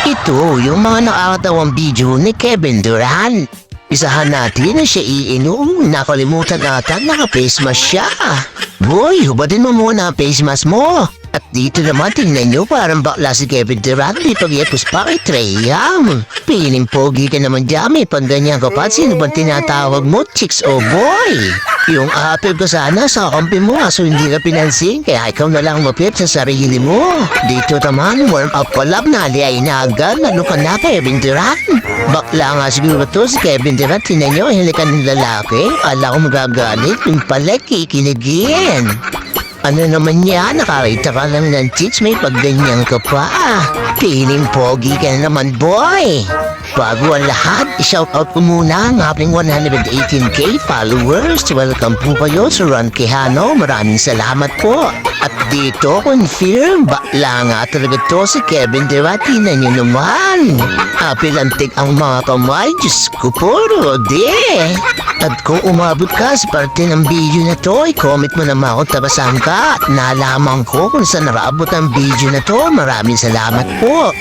Ito yung mga nakakatawang video ni Kevin Durant. Isahan natin na siya iinom. Nakalimutan ata naka-face mask siya. Boy, hubatin mo muna ang face mask mo. At dito naman tingnan nyo parang bakla si Kevin Durant di pagyapos pa kay Trae Young. Piling pogi ka naman dyan, may pangganyan ka pa. Sino bang tinatawag mo, chicks o boy? Yung apel ko sana sa kampi mo kaso hindi na pinansin kaya ikaw na lang mapip sa sarili mo. Dito naman, warm up collab na ay na agad. Ano ka na, Kevin Durant? Bakla nga siguro to si Kevin Durant. Tingnan nyo, hilikan ng lalaki. Ala ko magagalit, yung pala kikinigin. Ano naman yan? Nakakita ka lang ng chicks, may pagganyan ka pa. Piling pogi ka na naman, boy. Bago ang lahat, i-shoutout ko muna ang aking 118k followers. Welcome po kayo sa Ron Quijano. Maraming salamat po. At dito, confirm, bakla nga talaga to si Kevin Durant. Tingnan nyo naman. Apilantik ang mga kamay. Diyos ko po, Rode. At kung umabot ka sa parte ng video na to, i-comment mo naman kung tabasan ka. At nalaman ko kung saan nakaabot ang video na to. Maraming salamat po.